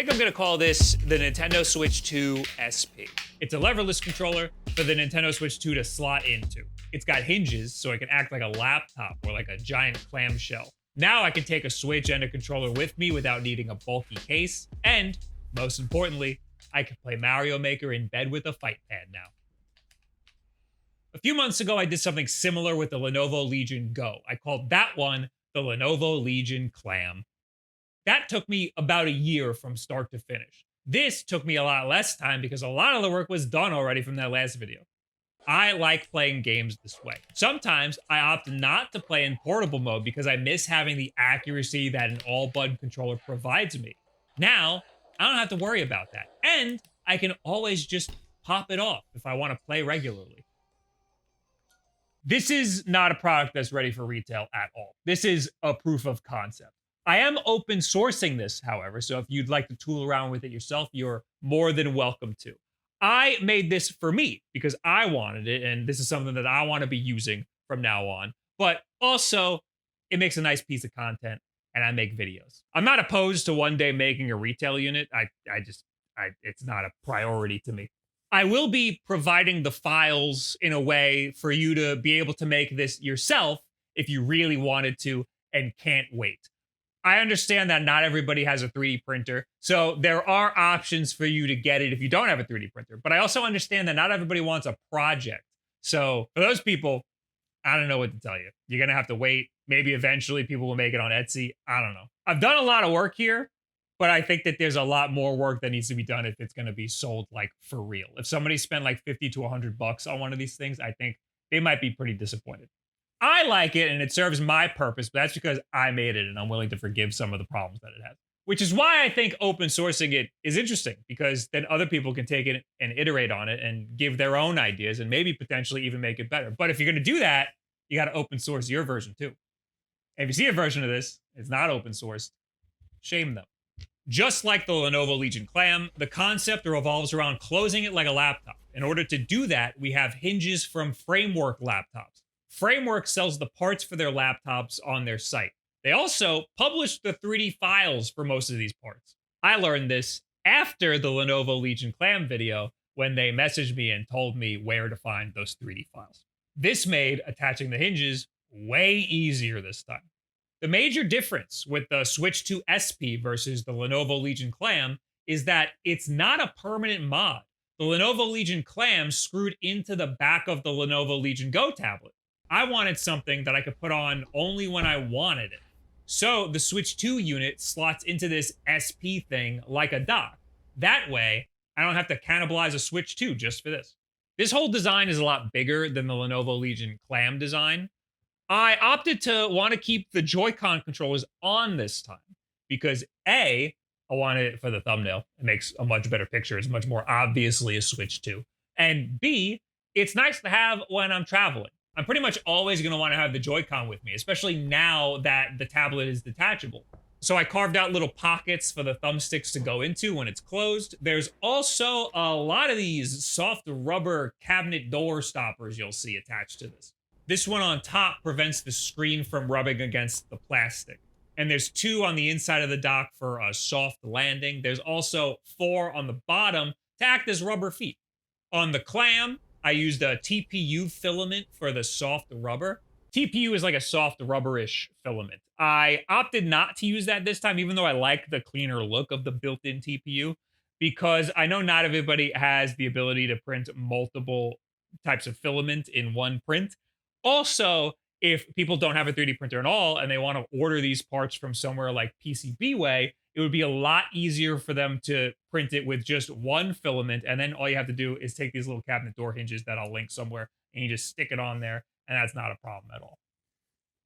think I'm gonna call this the Nintendo Switch 2 SP. It's a leverless controller for the Nintendo Switch 2 to slot into. It's got hinges, so it can act like a laptop or like a giant clamshell. Now I can take a Switch and a controller with me without needing a bulky case, and most importantly, I can play Mario Maker in bed with a fight pad now. A few months ago, I did something similar with the Lenovo Legion Go. I called that one the Lenovo Legion Clam. That took me about a year from start to finish. This took me a lot less time because a lot of the work was done already from that last video. I like playing games this way. Sometimes I opt not to play in portable mode because I miss having the accuracy that an all-button controller provides me. Now, I don't have to worry about that. And I can always just pop it off if I want to play regularly. This is not a product that's ready for retail at all. This is a proof of concept. I am open sourcing this, however, so if you'd like to tool around with it yourself, you're more than welcome to. I made this for me because I wanted it, and this is something that I want to be using from now on. But also, it makes a nice piece of content, and I make videos. I'm not opposed to one day making a retail unit. It's not a priority to me. I will be providing the files in a way for you to be able to make this yourself if you really wanted to and can't wait. I understand that not everybody has a 3D printer, so there are options for you to get it if you don't have a 3D printer. But I also understand that not everybody wants a project. So for those people, I don't know what to tell you. You're going to have to wait. Maybe eventually people will make it on Etsy. I don't know. I've done a lot of work here, but I think that there's a lot more work that needs to be done if it's going to be sold like for real. If somebody spent like 50 to 100 bucks on one of these things, I think they might be pretty disappointed. I like it and it serves my purpose, but that's because I made it and I'm willing to forgive some of the problems that it has. Which is why I think open sourcing it is interesting, because then other people can take it and iterate on it and give their own ideas and maybe potentially even make it better. But if you're going to do that, you got to open source your version too. And if you see a version of this, it's not open sourced, shame them. Just like the Lenovo Legion Clam, the concept revolves around closing it like a laptop. In order to do that, we have hinges from Framework laptops. Framework sells the parts for their laptops on their site. They also publish the 3D files for most of these parts. I learned this after the Lenovo Legion Clam video when they messaged me and told me where to find those 3D files. This made attaching the hinges way easier this time. The major difference with the Switch 2 SP versus the Lenovo Legion Clam is that it's not a permanent mod. The Lenovo Legion Clam screwed into the back of the Lenovo Legion Go tablet. I wanted something that I could put on only when I wanted it. So the Switch 2 unit slots into this SP thing like a dock. That way, I don't have to cannibalize a Switch 2 just for this. This whole design is a lot bigger than the Lenovo Legion Clam design. I opted to want to keep the Joy-Con controllers on this time because A, I wanted it for the thumbnail. It makes a much better picture. It's much more obviously a Switch 2. And B, it's nice to have when I'm traveling. I'm pretty much always going to want to have the Joy-Con with me, especially now that the tablet is detachable. So I carved out little pockets for the thumbsticks to go into when it's closed. There's also a lot of these soft rubber cabinet door stoppers you'll see attached to this. This one on top prevents the screen from rubbing against the plastic. And there's 2 on the inside of the dock for a soft landing. There's also 4 on the bottom to act as rubber feet. On the Clam, I used a TPU filament for the soft rubber. TPU is like a soft rubberish filament. I opted not to use that this time, even though I like the cleaner look of the built-in TPU, because I know not everybody has the ability to print multiple types of filament in one print. Also, if people don't have a 3D printer at all and they want to order these parts from somewhere like PCBWay, it would be a lot easier for them to print it with just one filament. And then all you have to do is take these little cabinet door hinges that I'll link somewhere and you just stick it on there. And that's not a problem at all.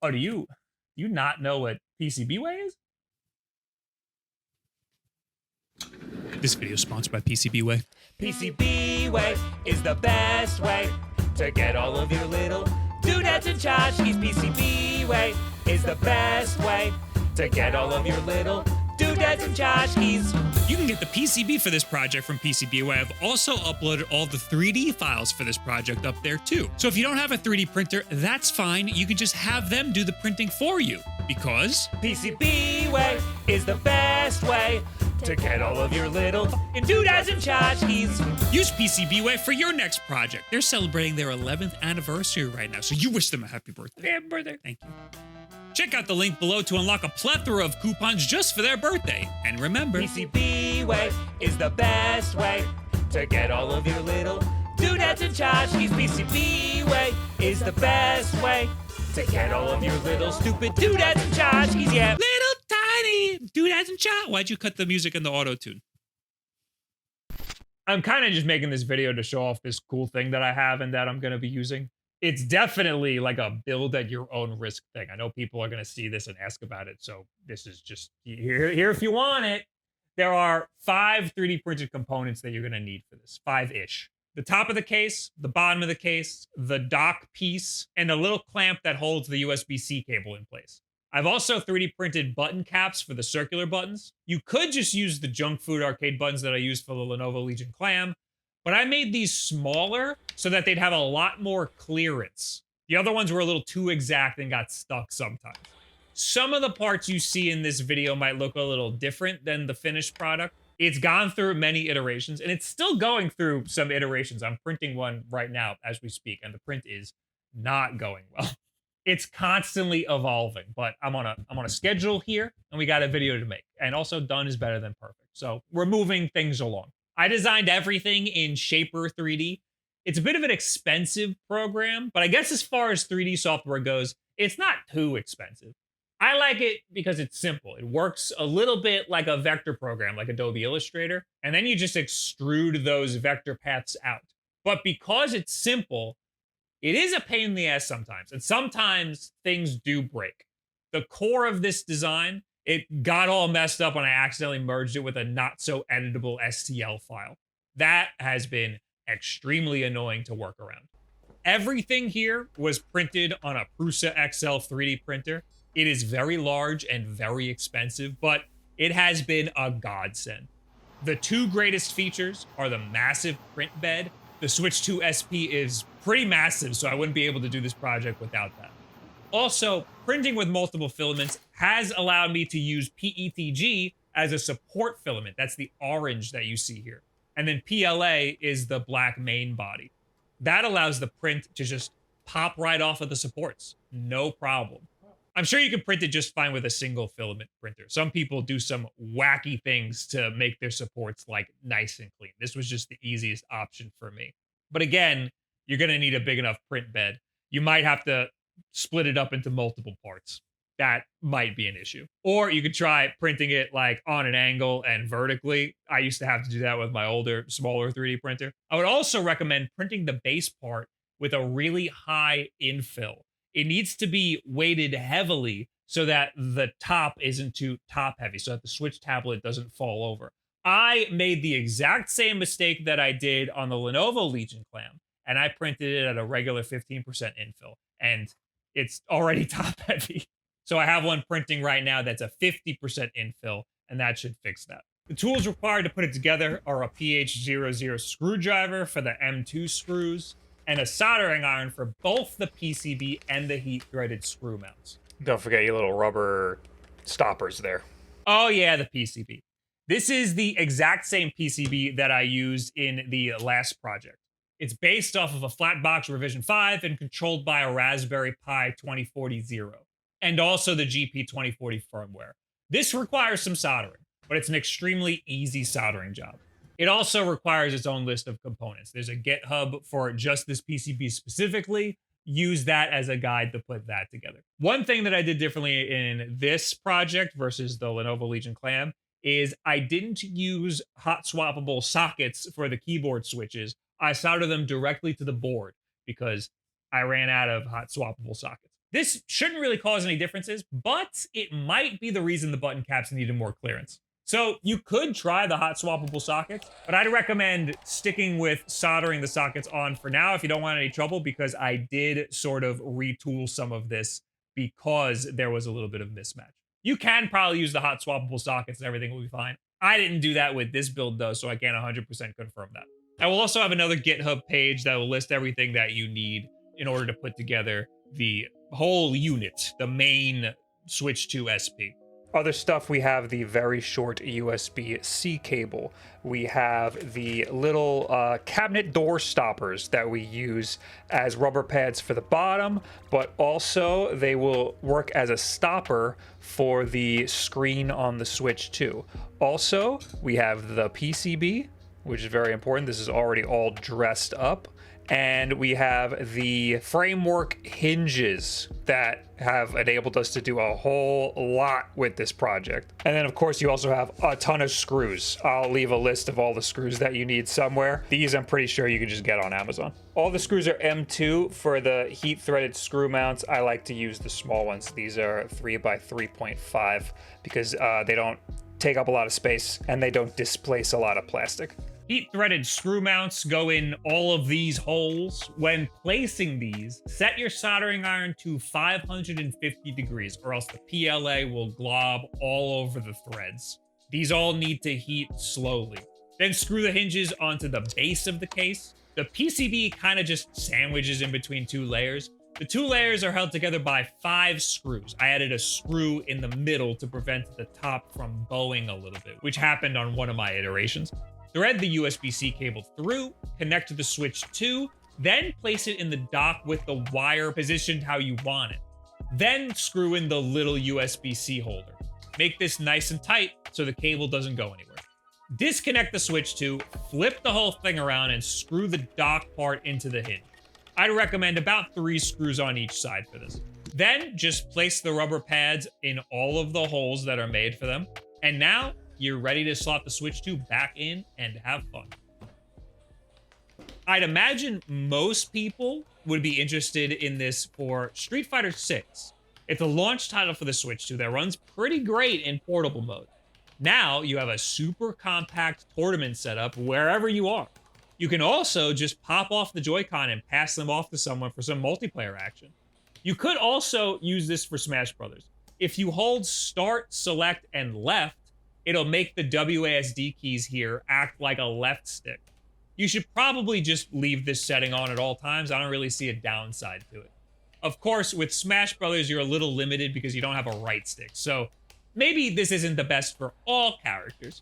Oh, do you not know what PCBWay is? This video is sponsored by PCBWay. PCBWay is the best way to get all of your little doodads and tchotchkes. PCBWay is the best way to get all of your little doodads and tchotchkes. You can get the PCB for this project from PCBWay. I've also uploaded all the 3D files for this project up there too. So if you don't have a 3D printer, that's fine. You can just have them do the printing for you because PCBWay way is the best way to get all of your little doodads and tchotchkes. Use PCBWay for your next project. They're celebrating their 11th anniversary right now, so you wish them a happy birthday. Happy birthday. Thank you. Check out the link below to unlock a plethora of coupons just for their birthday. And remember, PCBWay is the best way to get all of your little doodads and tchotchkes. PCBWay is the best way to get all of your little stupid doodads and tchotchkes, yeah. little tiny doodads and chot. Why'd you cut the music and the auto-tune? I'm kind of just making this video to show off this cool thing that I have and that I'm going to be using. It's definitely like a build at your own risk thing. I know people are going to see this and ask about it, so this is just here if you want it. There are 5 3D printed components that you're going to need for this, 5-ish. The top of the case, the bottom of the case, the dock piece, and a little clamp that holds the USB-C cable in place. I've also 3D printed button caps for the circular buttons. You could just use the junk food arcade buttons that I used for the Lenovo Legion Clam, but I made these smaller so that they'd have a lot more clearance. The other ones were a little too exact and got stuck sometimes. Some of the parts you see in this video might look a little different than the finished product. It's gone through many iterations, and it's still going through some iterations. I'm printing one right now as we speak, and the print is not going well. It's constantly evolving, but I'm on a schedule here, and we got a video to make. And also, done is better than perfect. So we're moving things along. I designed everything in Shaper 3D. It's a bit of an expensive program, but I guess as far as 3D software goes, it's not too expensive. I like it because it's simple. It works a little bit like a vector program, like Adobe Illustrator, and then you just extrude those vector paths out. But because it's simple, it is a pain in the ass sometimes, and sometimes things do break. The core of this design, it got all messed up when I accidentally merged it with a not so editable STL file. That has been extremely annoying to work around. Everything here was printed on a Prusa XL 3D printer. It is very large and very expensive, but it has been a godsend. The 2 greatest features are the massive print bed. The Switch 2 SP is pretty massive, so I wouldn't be able to do this project without that. Also, printing with multiple filaments has allowed me to use PETG as a support filament. That's the orange that you see here. And then PLA is the black main body. That allows the print to just pop right off of the supports. No problem. I'm sure you can print it just fine with a single filament printer. Some people do some wacky things to make their supports like nice and clean. This was just the easiest option for me. But again, you're going to need a big enough print bed. You might have to split it up into multiple parts. That might be an issue. Or you could try printing it like on an angle and vertically. I used to have to do that with my older, smaller 3D printer. I would also recommend printing the base part with a really high infill. It needs to be weighted heavily so that the top isn't too top heavy, so that the Switch tablet doesn't fall over. I made the exact same mistake that I did on the Lenovo Legion Clam, and I printed it at a regular 15% infill, and it's already top heavy. So I have one printing right now that's a 50% infill, and that should fix that. The tools required to put it together are a PH00 screwdriver for the M2 screws, and a soldering iron for both the PCB and the heat-threaded screw mounts. Don't forget your little rubber stoppers there. Oh yeah, the PCB. This is the exact same PCB that I used in the last project. It's based off of a Flatbox Revision 5 and controlled by a Raspberry Pi 2040 and also the GP 2040 firmware. This requires some soldering, but it's an extremely easy soldering job. It also requires its own list of components. There's a GitHub for just this PCB specifically. Use that as a guide to put that together. One thing that I did differently in this project versus the Lenovo Legion Clam is I didn't use hot swappable sockets for the keyboard switches. I soldered them directly to the board because I ran out of hot swappable sockets. This shouldn't really cause any differences, but it might be the reason the button caps needed more clearance. So you could try the hot swappable sockets, but I'd recommend sticking with soldering the sockets on for now if you don't want any trouble, because I did sort of retool some of this because there was a little bit of mismatch. You can probably use the hot swappable sockets and everything will be fine. I didn't do that with this build though, so I can't 100% confirm that. I will also have another GitHub page that will list everything that you need in order to put together the whole unit, the main Switch 2 SP. Other stuff, we have the very short USB-C cable. We have the little cabinet door stoppers that we use as rubber pads for the bottom, but also they will work as a stopper for the screen on the Switch too. Also, we have the PCB, which is very important. This is already all dressed up. And we have the framework hinges that have enabled us to do a whole lot with this project. And then of course you also have a ton of screws. I'll leave a list of all the screws that you need somewhere. These I'm pretty sure you can just get on Amazon. All the screws are M2 for the heat threaded screw mounts. I like to use the small ones. These are 3 by 3.5 because they don't take up a lot of space and they don't displace a lot of plastic. Heat-threaded screw mounts go in all of these holes. When placing these, set your soldering iron to 550 degrees or else the PLA will glob all over the threads. These all need to heat slowly. Then screw the hinges onto the base of the case. The PCB kind of just sandwiches in between 2 layers. The 2 layers are held together by 5 screws. I added a screw in the middle to prevent the top from bowing a little bit, which happened on one of my iterations. Thread the USB-C cable through, connect to the Switch 2, then place it in the dock with the wire positioned how you want it. Then screw in the little USB-C holder. Make this nice and tight so the cable doesn't go anywhere. Disconnect the Switch 2, flip the whole thing around, and screw the dock part into the hinge. I'd recommend about 3 screws on each side for this. Then just place the rubber pads in all of the holes that are made for them. And now, you're ready to slot the Switch 2 back in and have fun. I'd imagine most people would be interested in this for Street Fighter 6. It's a launch title for the Switch 2 that runs pretty great in portable mode. Now you have a super compact tournament setup wherever you are. You can also just pop off the Joy-Con and pass them off to someone for some multiplayer action. You could also use this for Smash Brothers. If you hold Start, Select, and Left, it'll make the WASD keys here act like a left stick. You should probably just leave this setting on at all times. I don't really see a downside to it. Of course, with Smash Brothers, you're a little limited because you don't have a right stick. So maybe this isn't the best for all characters.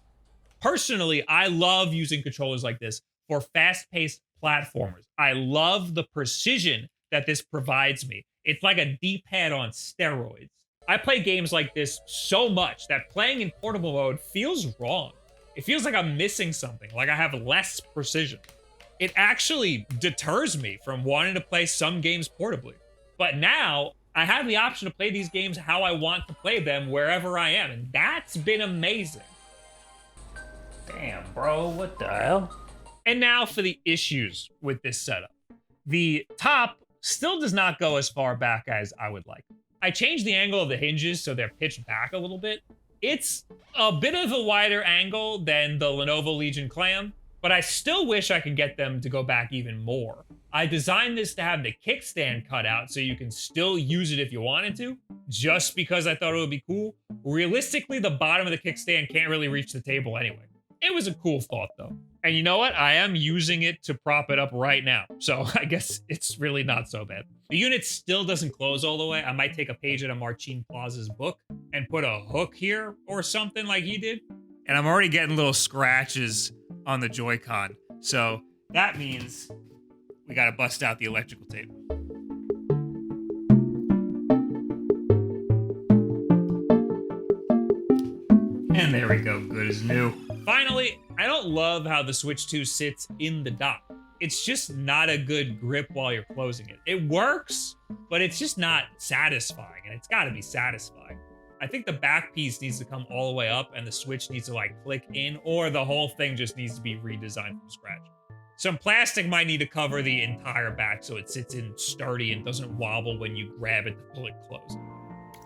Personally, I love using controllers like this for fast-paced platformers. I love the precision that this provides me. It's like a D-pad on steroids. I play games like this so much that playing in portable mode feels wrong. It feels like I'm missing something, like I have less precision. It actually deters me from wanting to play some games portably. But now, I have the option to play these games how I want to play them wherever I am, and that's been amazing. Damn, bro, what the hell? And now for the issues with this setup. The top still does not go as far back as I would like. I changed the angle of the hinges so they're pitched back a little bit. It's a bit of a wider angle than the Lenovo Legion Clam, but I still wish I could get them to go back even more. I designed this to have the kickstand cut out so you can still use it if you wanted to, just because I thought it would be cool. Realistically, the bottom of the kickstand can't really reach the table anyway. It was a cool thought though. And you know what? I am using it to prop it up right now. So I guess it's really not so bad. The unit still doesn't close all the way. I might take a page out of Marcin Plaza's book and put a hook here or something like he did. And I'm already getting little scratches on the Joy-Con. So that means we gotta bust out the electrical tape. And there we go, good as new. Finally, I don't love how the Switch 2 sits in the dock. It's just not a good grip while you're closing it. It works, but it's just not satisfying, and it's gotta be satisfying. I think the back piece needs to come all the way up and the Switch needs to like click in, or the whole thing just needs to be redesigned from scratch. Some plastic might need to cover the entire back so it sits in sturdy and doesn't wobble when you grab it to pull it closed.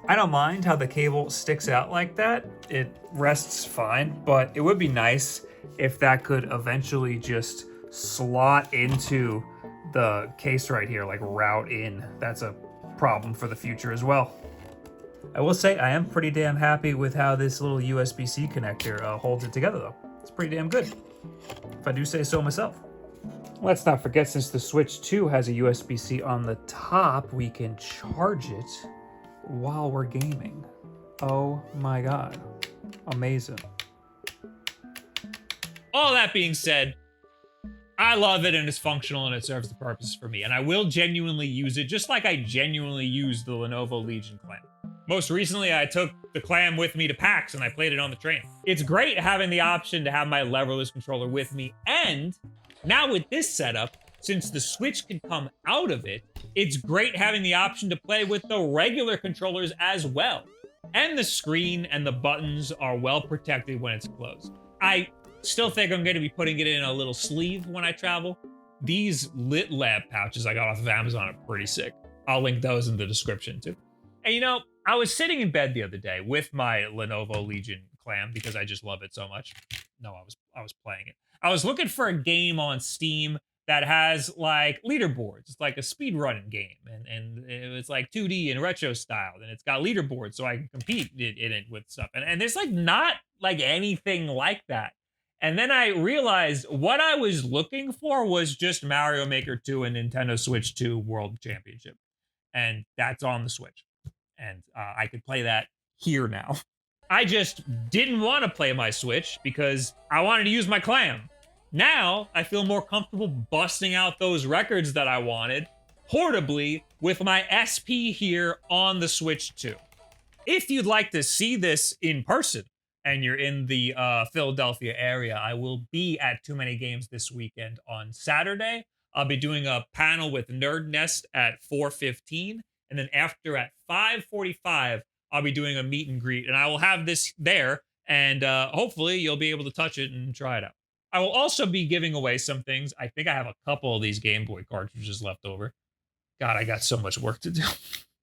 I don't mind how the cable sticks out like that. It rests fine, but it would be nice if that could eventually just slot into the case right here, like route in. That's a problem for the future as well. I will say I am pretty damn happy with how this little USB-C connector holds it together though. It's pretty damn good, if I do say so myself. Let's not forget, since the Switch 2 has a USB-C on the top, we can charge it while we're gaming. Oh my God. Amazing. All that being said, I love it and it's functional and it serves the purpose for me. And I will genuinely use it just like I genuinely use the Lenovo Legion clam. Most recently, I took the clam with me to PAX and I played it on the train. It's great having the option to have my leverless controller with me. And now with this setup, since the Switch can come out of it, it's great having the option to play with the regular controllers as well. And the screen and the buttons are well protected when it's closed. I still think I'm going to be putting it in a little sleeve when I travel. These Lit Lab pouches I got off of Amazon are pretty sick. I'll link those in the description too. And you know, I was sitting in bed the other day with my Lenovo Legion clam because I just love it so much. No, I was playing it. I was looking for a game on Steam that has like leaderboards. It's like a speedrunning game, and it's like 2D and retro style, and it's got leaderboards so I can compete in it with stuff. And there's like not like anything like that. And then I realized what I was looking for was just Mario Maker 2 and Nintendo Switch 2 World Championship. And that's on the Switch. And I could play that here now. I just didn't want to play my Switch because I wanted to use my clam. Now, I feel more comfortable busting out those records that I wanted portably with my SP here on the Switch 2. If you'd like to see this in person and you're in the Philadelphia area, I will be at Too Many Games this weekend on Saturday. I'll be doing a panel with Nerd Nest at 4:15. And then after at 5:45, I'll be doing a meet and greet. And I will have this there. And hopefully you'll be able to touch it and try it out. I will also be giving away some things. I think I have a couple of these Game Boy cartridges left over. God, I got so much work to do.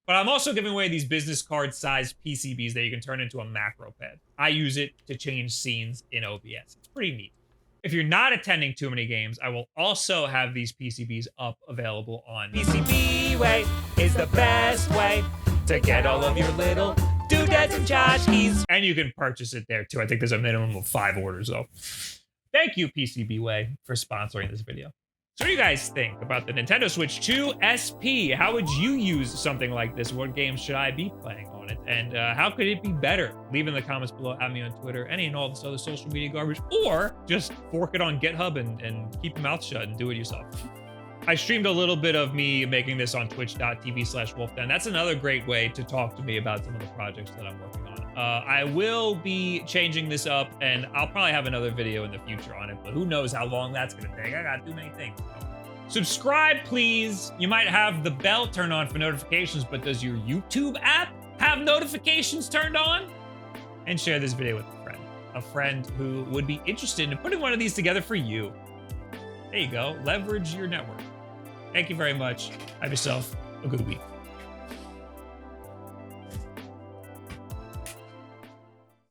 But I'm also giving away these business card sized PCBs that you can turn into a macro pad. I use it to change scenes in OBS. It's pretty neat. If you're not attending Too Many Games, I will also have these PCBs up available on PCB Way is the best way to get all of your little doodads and tchotchkes. And you can purchase it there too. I think there's a minimum of 5 orders though. Thank you, PCB Way, for sponsoring this video. So what do you guys think about the Nintendo Switch 2 SP? How would you use something like this? What games should I be playing on it? And how could it be better? Leave in the comments below, add me on Twitter, any and all this other social media garbage, or just fork it on GitHub and keep your mouth shut and do it yourself. I streamed a little bit of me making this on twitch.tv/WulffDen. That's another great way to talk to me about some of the projects that I'm working on. I will be changing this up, and I'll probably have another video in the future on it, but who knows how long that's going to take. I got too many things. Subscribe, please. You might have the bell turned on for notifications, but does your YouTube app have notifications turned on? And share this video with a friend who would be interested in putting one of these together for you. There you go. Leverage your network. Thank you very much. Have yourself a good week.